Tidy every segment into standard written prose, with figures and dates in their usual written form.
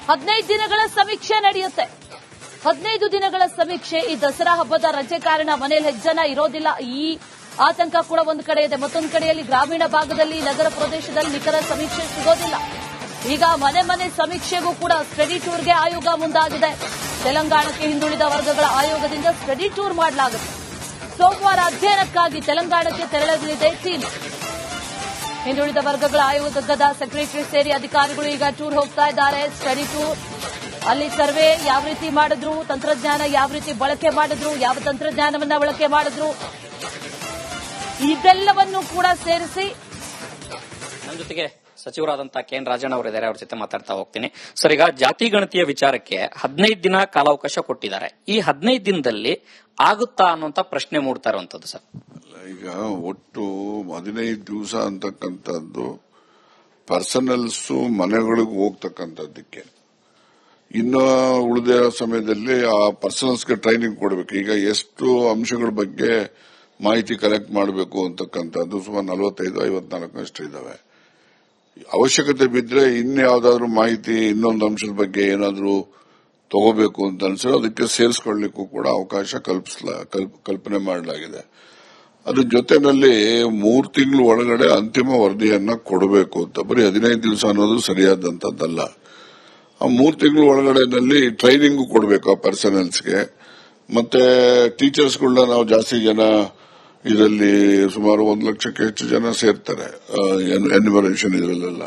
15 ದಿನಗಳ ಸಮೀಕ್ಷೆ ನಡೆಯುತ್ತೆ. 15 ದಿನಗಳ ಸಮೀಕ್ಷೆ. ಈ ದಸರಾ ಹಬ್ಬದ ರಜೆ ಕಾರಣ ಮನೆಯಲ್ಲಿ ಹೆಚ್ಚು ಜನ ಇರೋದಿಲ್ಲ. ಈ ಆತಂಕ ಕೂಡ ಒಂದು ಕಡೆ ಇದೆ. ಮತ್ತೊಂದು ಕಡೆಯಲ್ಲಿ ಗ್ರಾಮೀಣ ಭಾಗದಲ್ಲಿ, ನಗರ ಪ್ರದೇಶದಲ್ಲಿ ನಿಖರ ಸಮೀಕ್ಷೆ ಸಿಗೋದಿಲ್ಲ. ಈಗ ಮನೆ ಮನೆ ಸಮೀಕ್ಷೆಗೂ ಕೂಡ ಸ್ಟಡಿ ಟೂರ್ಗೆ ಆಯೋಗ ಮುಂದಾಗಿದೆ. ತೆಲಂಗಾಣಕ್ಕೆ ಹಿಂದುಳಿದ ವರ್ಗಗಳ ಆಯೋಗದಿಂದ ಸ್ಟಡಿ ಟೂರ್ ಮಾಡಲಾಗುತ್ತೆ. ಸೋಮವಾರ ಅಧ್ಯಯನಕ್ಕಾಗಿ ತೆಲಂಗಾಣಕ್ಕೆ ತೆರಳಲಿದೆ ಟೀಮ್. ಹಿಂದುಳಿದ ವರ್ಗಗಳ ಆಯೋಗದ ಸೆಕ್ರೆಟರಿ ಸೇರಿ ಅಧಿಕಾರಿಗಳು ಈಗ ಟೂರ್ ಹೋಗ್ತಾ ಇದ್ದಾರೆ. Study tour. ಅಲ್ಲಿ ಸರ್ವೆ ಯಾವ ರೀತಿ ಮಾಡಿದ್ರು, ತಂತ್ರಜ್ಞಾನ ಯಾವ ರೀತಿ ಬಳಕೆ ಮಾಡಿದ್ರು, ಯಾವ ತಂತ್ರಜ್ಞಾನವನ್ನ ಬಳಕೆ ಮಾಡಿದ್ರು, ಇದೆಲ್ಲವನ್ನು ಕೂಡ ಸೇರಿಸಿ ನನ್ನ ಜೊತೆಗೆ ಸಚಿವರಾದಂತಹ ಕೆಎನ್ ರಾಜಣ್ಣ ಅವರಿದ್ದಾರೆ. ಅವ್ರ ಜೊತೆ ಮಾತಾಡ್ತಾ ಹೋಗ್ತೀನಿ. ಸರ್, ಈಗ ಜಾತಿ ಗಣತಿಯ ವಿಚಾರಕ್ಕೆ 15 ದಿನ ಕಾಲಾವಕಾಶ ಕೊಟ್ಟಿದ್ದಾರೆ. ಈ 15 ದಿನದಲ್ಲಿ ಆಗುತ್ತಾ ಅನ್ನುವಂತ ಪ್ರಶ್ನೆ ಮೂಡ್ತಾ ಇರುವಂತದ್ದು ಸರ್. ಈಗ ಒಟ್ಟು 15 ದಿವಸ ಅಂತಕ್ಕಂಥದ್ದು ಪರ್ಸನಲ್ಸ್ ಮನೆಗಳಿಗೆ ಹೋಗ್ತಕ್ಕಂಥದ್ದಕ್ಕೆ. ಇನ್ನು ಉಳಿದ ಸಮಯದಲ್ಲಿ ಆ ಪರ್ಸನಲ್ಸ್ಗೆ ಟ್ರೈನಿಂಗ್ ಕೊಡಬೇಕು. ಈಗ ಎಷ್ಟು ಅಂಶಗಳ ಬಗ್ಗೆ ಮಾಹಿತಿ ಕಲೆಕ್ಟ್ ಮಾಡಬೇಕು ಅಂತಕ್ಕಂಥದ್ದು ಸುಮಾರು 45-54 ಅಷ್ಟು ಇದಾವೆ. ಅವಶ್ಯಕತೆ ಬಿದ್ದರೆ ಇನ್ಯಾವುದಾದ್ರೂ ಮಾಹಿತಿ ಇನ್ನೊಂದು ಅಂಶದ ಬಗ್ಗೆ ಏನಾದರೂ ತಗೋಬೇಕು ಅಂತ ಅನ್ಸಿದ್ರೆ ಅದಕ್ಕೆ ಸೇರಿಸ್ಕೊಳ್ಳಿಕ್ಕೂ ಕೂಡ ಅವಕಾಶ ಕಲ್ಪನೆ ಮಾಡಲಾಗಿದೆ. ಅದ್ರ ಜೊತೆನಲ್ಲಿ 3 ತಿಂಗಳ ಒಳಗಡೆ ಅಂತಿಮ ವರದಿಯನ್ನ ಕೊಡಬೇಕು ಅಂತ. ಬರೀ 15 ದಿವಸ ಅನ್ನೋದು ಸರಿಯಾದಂತದ್ದಲ್ಲ. ಆ 3 ತಿಂಗಳ ಒಳಗಡೆನಲ್ಲಿ ಟ್ರೈನಿಂಗ್ ಕೊಡಬೇಕು ಆ ಪರ್ಸನಲ್ಸ್ಗೆ. ಮತ್ತೆ ಟೀಚರ್ಸ್ಗಳನ್ನ ನಾವು ಜಾಸ್ತಿ ಜನ ಇದರಲ್ಲಿ ಸುಮಾರು 1 ಲಕ್ಷಕ್ಕೆ ಹೆಚ್ಚು ಜನ ಸೇರ್ತಾರೆ ಎನ್ಯುಮರೇಷನ್ ಇದರಲ್ಲೆಲ್ಲ.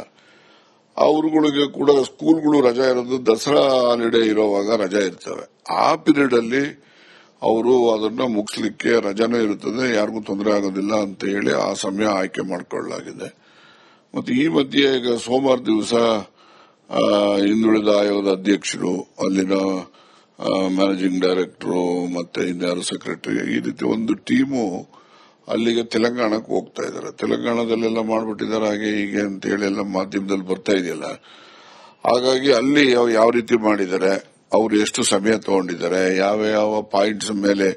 ಅವ್ರಗಳಿಗೆ ಕೂಡ ಸ್ಕೂಲ್ಗಳು ರಜಾ ಇರೋದು, ದಸರಾ ಹಾಲಿಡೇ ಇರೋವಾಗ ರಜಾ ಇರ್ತವೆ. ಆ ಪೀರಿಯಡ್ ಅಲ್ಲಿ ಅವರು ಅದನ್ನ ಮುಗಿಸ್ಲಿಕ್ಕೆ ರಜಾನೂ ಇರುತ್ತದೆ, ಯಾರಿಗೂ ತೊಂದರೆ ಆಗೋದಿಲ್ಲ ಅಂತ ಹೇಳಿ ಆ ಸಮಯ ಆಯ್ಕೆ ಮಾಡಿಕೊಳ್ಳಲಾಗಿದೆ. ಮತ್ತೆ ಈ ಮಧ್ಯೆ ಈಗ ಸೋಮವಾರ ದಿವಸ ಹಿಂದುಳಿದ ಆಯೋಗದ ಅಧ್ಯಕ್ಷರು, ಅಲ್ಲಿನ ಮ್ಯಾನೇಜಿಂಗ್ ಡೈರೆಕ್ಟರು, ಮತ್ತೆ ಇನ್ಯಾರು ಸೆಕ್ರೆಟರಿ, ಈ ರೀತಿ ಒಂದು ಟೀಮು ಅಲ್ಲಿಗೆ ತೆಲಂಗಾಣಕ್ಕೆ ಹೋಗ್ತಾ ಇದ್ದಾರೆ. ತೆಲಂಗಾಣದಲ್ಲೆಲ್ಲ ಮಾಡ್ಬಿಟ್ಟಿದ್ದಾರೆ ಹಾಗೆ ಹೀಗೆ ಅಂತ ಹೇಳಿ ಎಲ್ಲ ಮಾಧ್ಯಮದಲ್ಲಿ ಬರ್ತಾ ಇದೆಯಲ್ಲ. ಹಾಗಾಗಿ ಅಲ್ಲಿ ಯಾವ ರೀತಿ ಮಾಡಿದ್ದಾರೆ, ಅವರು ಎಷ್ಟು ಸಮಯ ತಗೊಂಡಿದ್ದಾರೆ, ಯಾವ ಪಾಯಿಂಟ್ಸ್ ಮೇಲೆ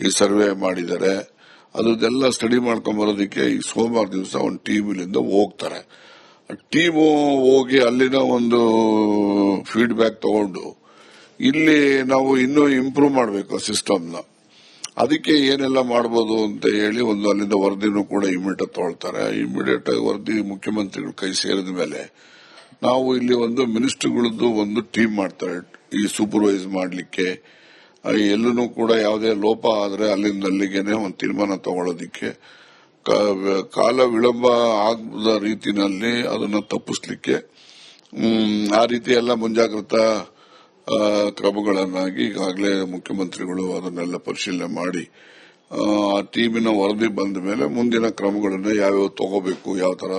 ಈ ಸರ್ವೆ ಮಾಡಿದ್ದಾರೆ, ಅದನ್ನೆಲ್ಲ ಸ್ಟಡಿ ಮಾಡ್ಕೊಂಡ್ ಬರೋದಕ್ಕೆ ಈ ಸೋಮವಾರ ದಿವಸ ಒಂದು ಟೀಮ್ ಇಲ್ಲಿಂದ ಹೋಗ್ತಾರೆ. ಟೀಮು ಹೋಗಿ ಅಲ್ಲಿನ ಒಂದು ಫೀಡ್ಬ್ಯಾಕ್ ತಗೊಂಡು ಇಲ್ಲಿ ನಾವು ಇನ್ನೂ ಇಂಪ್ರೂವ್ ಮಾಡಬೇಕು ಸಿಸ್ಟಮ್ನ. ಅದಕ್ಕೆ ಏನೆಲ್ಲ ಮಾಡಬಹುದು ಅಂತ ಹೇಳಿ ಒಂದು ಅಲ್ಲಿಂದ ವರದಿನೂ ಕೂಡ ಇಮಿಡಿಯೇಟ್ ತಗೊಳ್ತಾರೆ. ಇಮಿಡಿಯೇಟ್ ಆಗಿ ವರದಿ ಮುಖ್ಯಮಂತ್ರಿಗಳ ಕೈ ಸೇರಿದ ಮೇಲೆ ನಾವು ಇಲ್ಲಿ ಒಂದು ಮಿನಿಸ್ಟರ್ಗಳದ್ದು ಒಂದು ಟೀಮ್ ಮಾಡ್ತಾರೆ ಈ ಸೂಪರ್ವೈಸ್ ಮಾಡಲಿಕ್ಕೆ. ಎಲ್ಲೂ ಕೂಡ ಯಾವುದೇ ಲೋಪ ಆದ್ರೆ ಅಲ್ಲಿಂದ ಅಲ್ಲಿಗೆನೆ ಒಂದು ತೀರ್ಮಾನ ತಗೊಳ್ಳೋದಿಕ್ಕೆ, ಕಾಲ ವಿಳಂಬ ಆಗದ ರೀತಿನಲ್ಲಿ ಅದನ್ನ ತಪ್ಪಿಸ್ಲಿಕ್ಕೆ ಆ ರೀತಿ ಎಲ್ಲ ಮುಂಜಾಗ್ರತಾ ಕ್ರಮಗಳನ್ನಾಗಿ ಈಗಾಗಲೇ ಮುಖ್ಯಮಂತ್ರಿಗಳು ಅದನ್ನೆಲ್ಲ ಪರಿಶೀಲನೆ ಮಾಡಿ ಆ ಟೀಮಿನ ವರದಿ ಬಂದ ಮೇಲೆ ಮುಂದಿನ ಕ್ರಮಗಳನ್ನ ಯಾವ್ಯಾವ ತಗೋಬೇಕು, ಯಾವ ತರ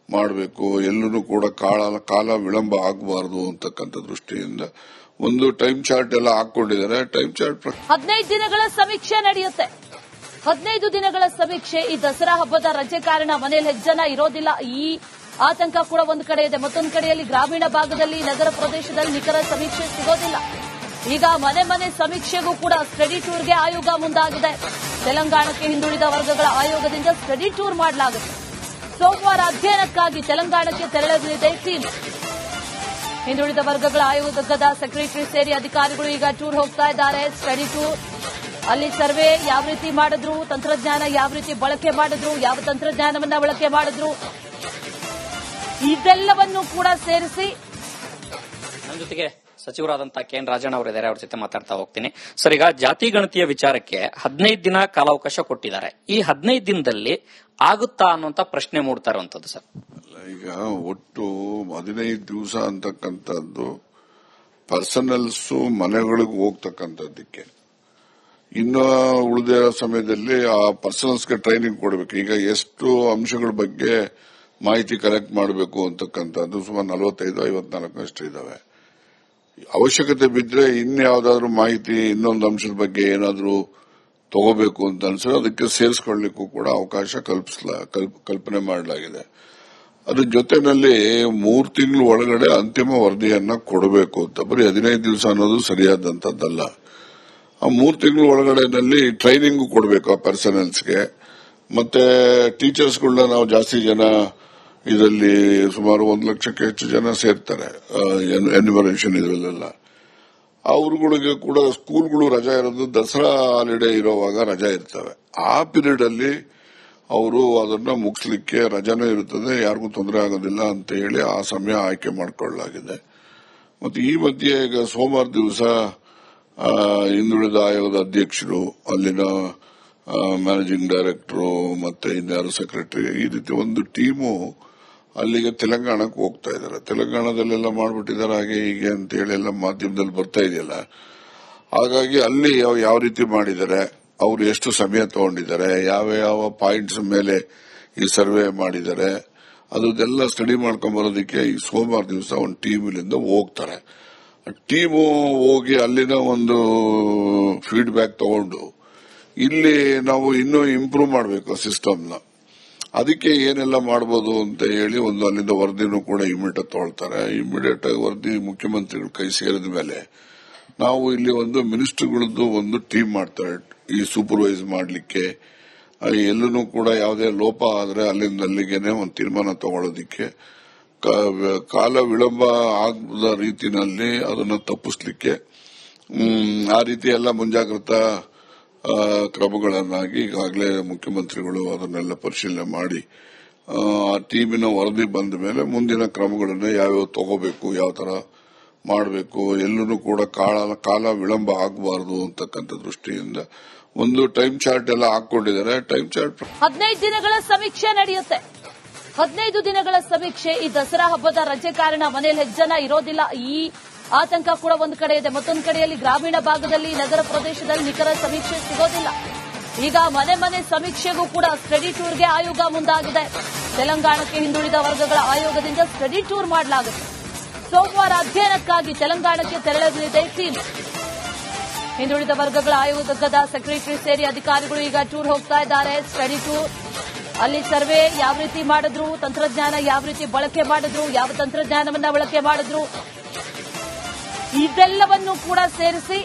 ಮಾಡಬೇಕು, ಎಲ್ಲೂ ಕೂಡ ಕಾಲ ವಿಳಂಬ ಆಗಬಾರದು ಅಂತಕ್ಕಂಥ ದೃಷ್ಟಿಯಿಂದ ಒಂದು ಟೈಮ್ ಚಾರ್ಟ್ ಎಲ್ಲ ಹಾಕೊಂಡಿದ್ದಾರೆ. ಟೈಮ್ ಚಾರ್ಟ್ 15 ದಿನಗಳ ಸಮೀಕ್ಷೆ ನಡೆಯುತ್ತೆ. 15 ದಿನಗಳ ಸಮೀಕ್ಷೆ. ಈ ದಸರಾ ಹಬ್ಬದ ರಜೆ ಕಾರಣ ಮನೆಯಲ್ಲಿ ಹೆಚ್ಚು ಜನ ಇರೋದಿಲ್ಲ. ಈ ಆತಂಕ ಕೂಡ ಒಂದು ಕಡೆ ಇದೆ. ಮತ್ತೊಂದು ಕಡೆಯಲ್ಲಿ ಗ್ರಾಮೀಣ ಭಾಗದಲ್ಲಿ, ನಗರ ಪ್ರದೇಶದಲ್ಲಿ ನಿಖರ ಸಮೀಕ್ಷೆ ಸಿಗೋದಿಲ್ಲ. ಈಗ ಮನೆ ಮನೆ ಸಮೀಕ್ಷೆಗೂ ಕೂಡ ಸ್ಟಡಿ ಟೂರ್ಗೆ ಆಯೋಗ ಮುಂದಾಗಿದೆ. ತೆಲಂಗಾಣಕ್ಕೆ ಹಿಂದುಳಿದ ವರ್ಗಗಳ ಆಯೋಗದಿಂದ ಸ್ಟಡಿ ಟೂರ್ ಮಾಡಲಾಗುತ್ತೆ. ಸೋಮವಾರ ಅಧ್ಯಯನಕ್ಕಾಗಿ ತೆಲಂಗಾಣಕ್ಕೆ ತೆರಳಲಿದೆ ಟೀಮ್. ಹಿಂದುಳಿದ ವರ್ಗಗಳ ಆಯೋಗದ ಸೆಕ್ರೆಟರಿ ಸೇರಿ ಅಧಿಕಾರಿಗಳು ಈಗ ಟೂರ್ ಹೋಗ್ತಾ ಇದ್ದಾರೆ. Study tour. ಅಲ್ಲಿ ಸರ್ವೆ ಯಾವ ರೀತಿ ಮಾಡಿದ್ರು, ತಂತ್ರಜ್ಞಾನ ಯಾವ ರೀತಿ ಬಳಕೆ ಮಾಡಿದ್ರು, ಯಾವ ತಂತ್ರಜ್ಞಾನವನ್ನ ಬಳಕೆ ಮಾಡಿದ್ರು, ಇದೆಲ್ಲವನ್ನು ಕೂಡ ಸೇರಿಸಿ ನನ್ನ ಜೊತೆಗೆ ಸಚಿವರಾದಂತಹ ಕೆಎನ್ ರಾಜಣ್ಣ ಅವರಿದ್ದಾರೆ. ಅವ್ರ ಜೊತೆ ಮಾತಾಡ್ತಾ ಹೋಗ್ತೀನಿ. ಸರ್, ಈಗ ಜಾತಿ ಗಣತಿಯ ವಿಚಾರಕ್ಕೆ 15 ದಿನ ಕಾಲಾವಕಾಶ ಕೊಟ್ಟಿದ್ದಾರೆ. ಈ 15 ದಿನದಲ್ಲಿ ಆಗುತ್ತಾ ಅನ್ನುವಂತ ಪ್ರಶ್ನೆ ಮೂಡ್ತಾ ಇರುವಂತದ್ದು ಸರ್. ಈಗ ಒಟ್ಟು 15 ದಿವಸ ಅಂತಕ್ಕಂಥದ್ದು ಪರ್ಸನಲ್ಸ್ ಮನೆಗಳಿಗೆ ಹೋಗ್ತಕ್ಕಂಥದ್ದಕ್ಕೆ. ಇನ್ನು ಉಳಿದ ಸಮಯದಲ್ಲಿ ಆ ಪರ್ಸನಲ್ಸ್ಗೆ ಟ್ರೈನಿಂಗ್ ಕೊಡಬೇಕು. ಈಗ ಎಷ್ಟು ಅಂಶಗಳ ಬಗ್ಗೆ ಮಾಹಿತಿ ಕಲೆಕ್ಟ್ ಮಾಡಬೇಕು ಅಂತಕ್ಕಂಥದ್ದು ಸುಮಾರು 45-54 ಅಷ್ಟು ಇದಾವೆ. ಅವಶ್ಯಕತೆ ಬಿದ್ದರೆ ಇನ್ಯಾವುದಾದ್ರೂ ಮಾಹಿತಿ ಇನ್ನೊಂದು ಅಂಶದ ಬಗ್ಗೆ ಏನಾದರೂ ತಗೋಬೇಕು ಅಂತ ಅನ್ಸಿದ್ರೆ ಅದಕ್ಕೆ ಸೇರಿಸ್ಕೊಳ್ಳಿಕ್ಕೂ ಕೂಡ ಅವಕಾಶ ಕಲ್ಪನೆ ಮಾಡಲಾಗಿದೆ. ಅದ್ರ ಜೊತೆನಲ್ಲಿ 3 ತಿಂಗಳ ಒಳಗಡೆ ಅಂತಿಮ ವರದಿಯನ್ನ ಕೊಡಬೇಕು ಅಂತ. ಬರೀ 15 ದಿವಸ ಅನ್ನೋದು ಸರಿಯಾದಂತದ್ದಲ್ಲ. ಆ 3 ತಿಂಗಳ ಒಳಗಡೆನಲ್ಲಿ ಟ್ರೈನಿಂಗ್ ಕೊಡಬೇಕು ಆ ಪರ್ಸನಲ್ಸ್ಗೆ. ಮತ್ತೆ ಟೀಚರ್ಸ್ಗಳನ್ನ ನಾವು ಜಾಸ್ತಿ ಜನ ಇದರಲ್ಲಿ ಸುಮಾರು 1 ಲಕ್ಷಕ್ಕೆ ಹೆಚ್ಚು ಜನ ಸೇರ್ತಾರೆ. ಎನ್ಯುಮರೇಷನ್ ಇದರಲ್ಲೆಲ್ಲ ಅವ್ರಗಳಿಗೆ ಕೂಡ ಸ್ಕೂಲ್ಗಳು ರಜಾ ಇರೋದು, ದಸರಾ ಹಾಲಿಡೇ ಇರೋವಾಗ ರಜಾ ಇರ್ತವೆ. ಆ ಪೀರಿಯಡ್ ಅಲ್ಲಿ ಅವರು ಅದನ್ನ ಮುಗಿಸ್ಲಿಕ್ಕೆ ರಜಾನೂ ಇರುತ್ತದೆ, ಯಾರಿಗೂ ತೊಂದರೆ ಆಗೋದಿಲ್ಲ ಅಂತ ಹೇಳಿ ಆ ಸಮಯ ಆಯ್ಕೆ ಮಾಡಿಕೊಳ್ಳಲಾಗಿದೆ. ಮತ್ತೆ ಈ ಮಧ್ಯೆ ಈಗ ಸೋಮವಾರ ದಿವಸ ಹಿಂದುಳಿದ ಆಯೋಗದ ಅಧ್ಯಕ್ಷರು, ಅಲ್ಲಿನ ಮ್ಯಾನೇಜಿಂಗ್ ಡೈರೆಕ್ಟರ್ ಮತ್ತೆ ಇನ್ಯಾರು ಸೆಕ್ರೆಟರಿ, ಈ ರೀತಿ ಒಂದು ಟೀಮು ಅಲ್ಲಿಗೆ ತೆಲಂಗಾಣಕ್ಕೆ ಹೋಗ್ತಾ ಇದ್ದಾರೆ. ತೆಲಂಗಾಣದಲ್ಲೆಲ್ಲ ಮಾಡ್ಬಿಟ್ಟಿದ್ದಾರೆ ಹಾಗೆ ಹೀಗೆ ಅಂತ ಹೇಳಿ ಎಲ್ಲ ಮಾಧ್ಯಮದಲ್ಲಿ ಬರ್ತಾ ಇದೆಯಲ್ಲ. ಹಾಗಾಗಿ ಅಲ್ಲಿ ಯಾವ ರೀತಿ ಮಾಡಿದ್ದಾರೆ, ಅವರು ಎಷ್ಟು ಸಮಯ ತಗೊಂಡಿದ್ದಾರೆ, ಯಾವ ಯಾವ ಪಾಯಿಂಟ್ಸ್ ಮೇಲೆ ಈ ಸರ್ವೆ ಮಾಡಿದ್ದಾರೆ, ಅದೆಲ್ಲ ಸ್ಟಡಿ ಮಾಡ್ಕೊಂಡ್ ಬರೋದಕ್ಕೆ ಈ ಸೋಮವಾರ ದಿವಸ ಒಂದು ಟೀಮ್ ಇಲ್ಲಿಂದ ಹೋಗ್ತಾರೆ. ಟೀಮು ಹೋಗಿ ಅಲ್ಲಿನ ಒಂದು ಫೀಡ್ಬ್ಯಾಕ್ ತಗೊಂಡು ಇಲ್ಲಿ ನಾವು ಇನ್ನೂ ಇಂಪ್ರೂವ್ ಮಾಡಬೇಕು ಸಿಸ್ಟಮ್ನ. ಅದಕ್ಕೆ ಏನೆಲ್ಲ ಮಾಡಬಹುದು ಅಂತ ಹೇಳಿ ಒಂದು ಅಲ್ಲಿಂದ ವರದಿನೂ ಕೂಡ ಇಮಿಡಿಯೇಟ್ ತಗೊಳ್ತಾರೆ. ಇಮಿಡಿಯೇಟ್ ಆಗಿ ವರದಿ ಮುಖ್ಯಮಂತ್ರಿಗಳ ಕೈ ಸೇರಿದ ಮೇಲೆ ನಾವು ಇಲ್ಲಿ ಒಂದು ಮಿನಿಸ್ಟರ್ಗಳದ್ದು ಒಂದು ಟೀಮ್ ಮಾಡ್ತಾರೆ ಈ ಸೂಪರ್ವೈಸ್ ಮಾಡಲಿಕ್ಕೆ. ಎಲ್ಲೂ ಕೂಡ ಯಾವುದೇ ಲೋಪ ಆದ್ರೆ ಅಲ್ಲಿಂದ ಅಲ್ಲಿಗೆನೆ ಒಂದು ತೀರ್ಮಾನ ತಗೊಳ್ಳೋದಿಕ್ಕೆ, ಕಾಲ ವಿಳಂಬ ಆಗದ ರೀತಿನಲ್ಲಿ ಅದನ್ನು ತಪ್ಪಿಸ್ಲಿಕ್ಕೆ ಆ ರೀತಿ ಎಲ್ಲ ಮುಂಜಾಗ್ರತಾ ಕ್ರಮಗಳನ್ನಾಗಿ ಈಗಾಗಲೇ ಮುಖ್ಯಮಂತ್ರಿಗಳು ಅದನ್ನೆಲ್ಲ ಪರಿಶೀಲನೆ ಮಾಡಿ ಆ ಟೀಮಿನ ವರದಿ ಬಂದ ಮೇಲೆ ಮುಂದಿನ ಕ್ರಮಗಳನ್ನು ಯಾವ್ಯಾವ ತಗೋಬೇಕು, ಯಾವ ತರ ಮಾಡಬೇಕು, ಎಲ್ಲೂ ಕೂಡ ಕಾಲ ವಿಳಂಬ ಆಗಬಾರದು ಅಂತಕ್ಕಂಥ ದೃಷ್ಟಿಯಿಂದ ಒಂದು ಟೈಮ್ ಚಾರ್ಟ್ ಎಲ್ಲ ಹಾಕೊಂಡಿದ್ದಾರೆ. ಟೈಮ್ ಚಾರ್ಟ್ 15 ದಿನಗಳ ಸಮೀಕ್ಷೆ ನಡೆಯುತ್ತೆ. 15 ದಿನಗಳ ಸಮೀಕ್ಷೆ. ಈ ದಸರಾ ಹಬ್ಬದ ರಜೆ ಕಾರಣ ಮನೆಯಲ್ಲಿ ಹೆಚ್ಚು ಜನ ಇರೋದಿಲ್ಲ. ಈ ಆತಂಕ ಕೂಡ ಒಂದು ಕಡೆ ಇದೆ. ಮತ್ತೊಂದು ಕಡೆಯಲ್ಲಿ ಗ್ರಾಮೀಣ ಭಾಗದಲ್ಲಿ, ನಗರ ಪ್ರದೇಶದಲ್ಲಿ ನಿಖರ ಸಮೀಕ್ಷೆ ಸಿಗೋದಿಲ್ಲ. ಈಗ ಮನೆ ಮನೆ ಸಮೀಕ್ಷೆಗೂ ಕೂಡ ಸ್ಟಡಿ ಟೂರ್ಗೆ ಆಯೋಗ ಮುಂದಾಗಿದೆ. ತೆಲಂಗಾಣಕ್ಕೆ ಹಿಂದುಳಿದ ವರ್ಗಗಳ ಆಯೋಗದಿಂದ ಸ್ಟಡಿ ಟೂರ್ ಮಾಡಲಾಗುತ್ತೆ. ಸೋಮವಾರ ಅಧ್ಯಯನಕ್ಕಾಗಿ ತೆಲಂಗಾಣಕ್ಕೆ ತೆರಳಲಿದೆ ಟೀಮ್. ಹಿಂದುಳಿದ ವರ್ಗಗಳ ಆಯೋಗದ ಸೆಕ್ರೆಟರಿ ಸೇರಿ ಅಧಿಕಾರಿಗಳು ಈಗ ಟೂರ್ ಹೋಗ್ತಾ ಇದ್ದಾರೆ. Study tour. ಅಲ್ಲಿ ಸರ್ವೆ ಯಾವ ರೀತಿ ಮಾಡಿದ್ರು, ತಂತ್ರಜ್ಞಾನ ಯಾವ ರೀತಿ ಬಳಕೆ ಮಾಡಿದ್ರು, ಯಾವ ತಂತ್ರಜ್ಞಾನವನ್ನ ಬಳಕೆ ಮಾಡಿದ್ರು, ಇದೆಲ್ಲವನ್ನು ಕೂಡ ಸೇರಿಸಿ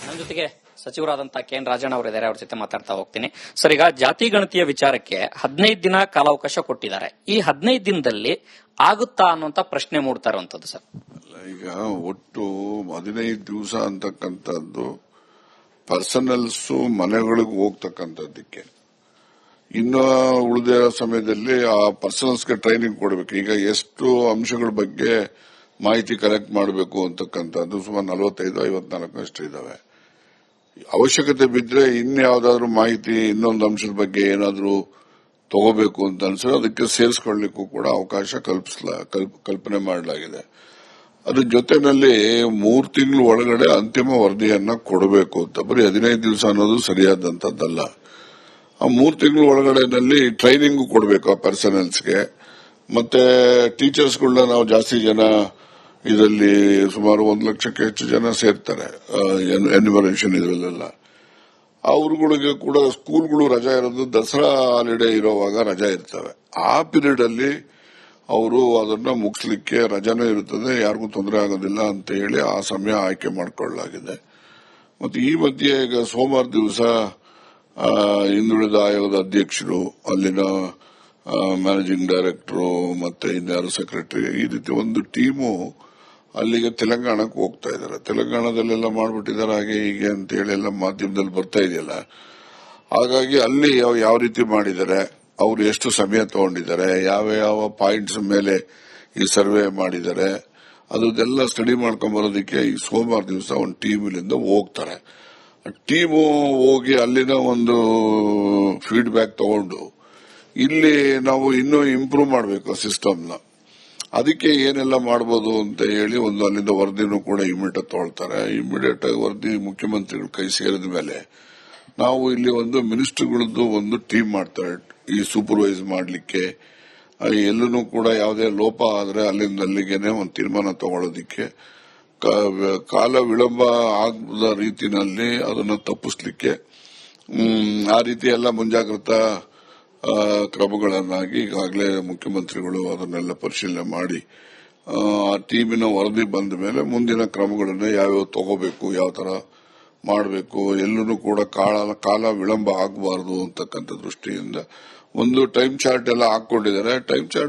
ನನ್ನ ಜೊತೆಗೆ ಸಚಿವರಾದಂತಹ ಕೆ.ಎನ್. ರಾಜಣ್ಣ ಅವರಿದ್ದಾರೆ, ಅವ್ರ ಜೊತೆ ಮಾತಾಡ್ತಾ ಹೋಗ್ತೀನಿ. ಸರ್, ಈಗ ಜಾತಿ ಗಣತಿಯ ವಿಚಾರಕ್ಕೆ 15 ದಿನ ಕಾಲಾವಕಾಶ ಕೊಟ್ಟಿದ್ದಾರೆ. ಈ 15 ದಿನದಲ್ಲಿ ಆಗುತ್ತಾ ಅನ್ನುವಂತ ಪ್ರಶ್ನೆ ಮೂಡ್ತಾ ಇರುವಂತದ್ದು ಸರ್. ಈಗ ಒಟ್ಟು 15 ದಿವಸ ಅಂತಕ್ಕಂಥದ್ದು ಪರ್ಸನಲ್ಸ್ ಮನೆಗಳಿಗೆ ಹೋಗ್ತಕ್ಕಂಥದ್ದಕ್ಕೆ. ಇನ್ನು ಉಳಿದ ಸಮಯದಲ್ಲಿ ಆ ಪರ್ಸನಲ್ಸ್ಗೆ ಟ್ರೈನಿಂಗ್ ಕೊಡಬೇಕು. ಈಗ ಎಷ್ಟು ಅಂಶಗಳ ಬಗ್ಗೆ ಮಾಹಿತಿ ಕಲೆಕ್ಟ್ ಮಾಡಬೇಕು ಅಂತಕ್ಕಂಥದ್ದು ಸುಮಾರು 45-54 ಅಷ್ಟು ಇದಾವೆ. ಅವಶ್ಯಕತೆ ಬಿದ್ದರೆ ಇನ್ಯಾವುದಾದ್ರೂ ಮಾಹಿತಿ ಇನ್ನೊಂದು ಅಂಶದ ಬಗ್ಗೆ ಏನಾದರೂ ತಗೋಬೇಕು ಅಂತ ಅನ್ಸಿದ್ರೆ ಅದಕ್ಕೆ ಸೇರಿಸ್ಕೊಳ್ಳಿಕ್ಕೂ ಕೂಡ ಅವಕಾಶ ಕಲ್ಪನೆ ಮಾಡಲಾಗಿದೆ. ಅದ್ರ ಜೊತೆನಲ್ಲಿ 3 ತಿಂಗಳ ಒಳಗಡೆ ಅಂತಿಮ ವರದಿಯನ್ನ ಕೊಡಬೇಕು ಅಂತ. ಬರೀ 15 ದಿವಸ ಅನ್ನೋದು ಸರಿಯಾದಂತದ್ದಲ್ಲ. ಆ 3 ತಿಂಗಳ ಒಳಗಡೆನಲ್ಲಿ ಟ್ರೈನಿಂಗ್ ಕೊಡಬೇಕು ಆ ಪರ್ಸನಲ್ಸ್ಗೆ. ಮತ್ತೆ ಟೀಚರ್ಸ್ಗಳನ್ನ ನಾವು ಜಾಸ್ತಿ ಜನ ಇದರಲ್ಲಿ ಸುಮಾರು 1 ಲಕ್ಷಕ್ಕೆ ಹೆಚ್ಚು ಜನ ಸೇರ್ತಾರೆ ಎನ್ಯುಮರೇಷನ್ ಇದರಲ್ಲೆಲ್ಲ. ಅವ್ರಗಳಿಗೆ ಕೂಡ ಸ್ಕೂಲ್ಗಳು ರಜಾ ಇರೋದು, ದಸರಾ ಹಾಲಿಡೇ ಇರೋವಾಗ ರಜಾ ಇರ್ತವೆ. ಆ ಪೀರಿಯಡ್ ಅಲ್ಲಿ ಅವರು ಅದನ್ನ ಮುಗಿಸ್ಲಿಕ್ಕೆ ರಜಾನೂ ಇರುತ್ತದೆ, ಯಾರಿಗೂ ತೊಂದರೆ ಆಗೋದಿಲ್ಲ ಅಂತ ಹೇಳಿ ಆ ಸಮಯ ಆಯ್ಕೆ ಮಾಡಿಕೊಳ್ಳಲಾಗಿದೆ. ಮತ್ತೆ ಈ ಮಧ್ಯೆ ಈಗ ಸೋಮವಾರ ದಿವಸ ಹಿಂದುಳಿದ ಆಯೋಗದ ಅಧ್ಯಕ್ಷರು, ಅಲ್ಲಿನ ಮ್ಯಾನೇಜಿಂಗ್ ಡೈರೆಕ್ಟರ್ ಮತ್ತೆ ಇನ್ಯಾರು ಸೆಕ್ರೆಟರಿ, ಈ ರೀತಿ ಒಂದು ಟೀಮು ಅಲ್ಲಿಗೆ ತೆಲಂಗಾಣಕ್ಕೆ ಹೋಗ್ತಾ ಇದ್ದಾರೆ. ತೆಲಂಗಾಣದಲ್ಲೆಲ್ಲ ಮಾಡ್ಬಿಟ್ಟಿದ್ದಾರೆ ಹಾಗೆ ಹೀಗೆ ಅಂತ ಹೇಳಿ ಎಲ್ಲ ಮಾಧ್ಯಮದಲ್ಲಿ ಬರ್ತಾ ಇದೆಯಲ್ಲ. ಹಾಗಾಗಿ ಅಲ್ಲಿ ಯಾವ ರೀತಿ ಮಾಡಿದ್ದಾರೆ, ಅವರು ಎಷ್ಟು ಸಮಯ ತಗೊಂಡಿದ್ದಾರೆ, ಯಾವ ಯಾವ ಪಾಯಿಂಟ್ಸ್ ಮೇಲೆ ಈ ಸರ್ವೆ ಮಾಡಿದ್ದಾರೆ, ಅದೆಲ್ಲ ಸ್ಟಡಿ ಮಾಡ್ಕೊಂಡ್ ಬರೋದಕ್ಕೆ ಈ ಸೋಮವಾರ ದಿವಸ ಒಂದು ಟೀಮ್ ಇಲ್ಲಿಂದ ಹೋಗ್ತಾರೆ. ಟೀಮು ಹೋಗಿ ಅಲ್ಲಿನ ಒಂದು ಫೀಡ್ಬ್ಯಾಕ್ ತಗೊಂಡು ಇಲ್ಲಿ ನಾವು ಇನ್ನೂ ಇಂಪ್ರೂವ್ ಮಾಡಬೇಕು ಸಿಸ್ಟಮ್ನ. ಅದಕ್ಕೆ ಏನೆಲ್ಲ ಮಾಡಬಹುದು ಅಂತ ಹೇಳಿ ಒಂದು ಅಲ್ಲಿಂದ ವರದಿನೂ ಕೂಡ ಇಮಿಡಿಯೇಟ್ ತಗೊಳ್ತಾರೆ. ಇಮಿಡಿಯೇಟ್ ಆಗಿ ವರದಿ ಮುಖ್ಯಮಂತ್ರಿಗಳ ಕೈ ಸೇರಿದ ಮೇಲೆ ನಾವು ಇಲ್ಲಿ ಒಂದು ಮಿನಿಸ್ಟರ್ಗಳದ್ದು ಒಂದು ಟೀಮ್ ಮಾಡ್ತಾರೆ ಈ ಸೂಪರ್ವೈಸ್ ಮಾಡಲಿಕ್ಕೆ. ಎಲ್ಲೂ ಕೂಡ ಯಾವುದೇ ಲೋಪ ಆದ್ರೆ ಅಲ್ಲಿಂದ ಅಲ್ಲಿಗೆನೆ ಒಂದು ತೀರ್ಮಾನ ತಗೊಳ್ಳೋದಿಕ್ಕೆ, ಕಾಲ ವಿಳಂಬ ಆಗದ ರೀತಿನಲ್ಲಿ ಅದನ್ನು ತಪ್ಪಿಸ್ಲಿಕ್ಕೆ ಆ ರೀತಿ ಎಲ್ಲ ಮುಂಜಾಗ್ರತಾ ಕ್ರಮಗಳನ್ನಾಗಿ ಈಗಾಗಲೇ ಮುಖ್ಯಮಂತ್ರಿಗಳು ಅದನ್ನೆಲ್ಲ ಪರಿಶೀಲನೆ ಮಾಡಿ ಆ ಟೀಮಿನ ವರದಿ ಬಂದ ಮೇಲೆ ಮುಂದಿನ ಕ್ರಮಗಳನ್ನು ಯಾವ್ಯಾವ ತಗೋಬೇಕು, ಯಾವ ತರ ಮಾಡಬೇಕು, ಎಲ್ಲೂ ಕೂಡ ಕಾಲ ವಿಳಂಬ ಆಗಬಾರದು ಅಂತಕ್ಕಂಥ ದೃಷ್ಟಿಯಿಂದ ಒಂದು ಟೈಮ್ ಚಾರ್ಟ್ ಎಲ್ಲ ಹಾಕೊಂಡಿದ್ದಾರೆ. Time chart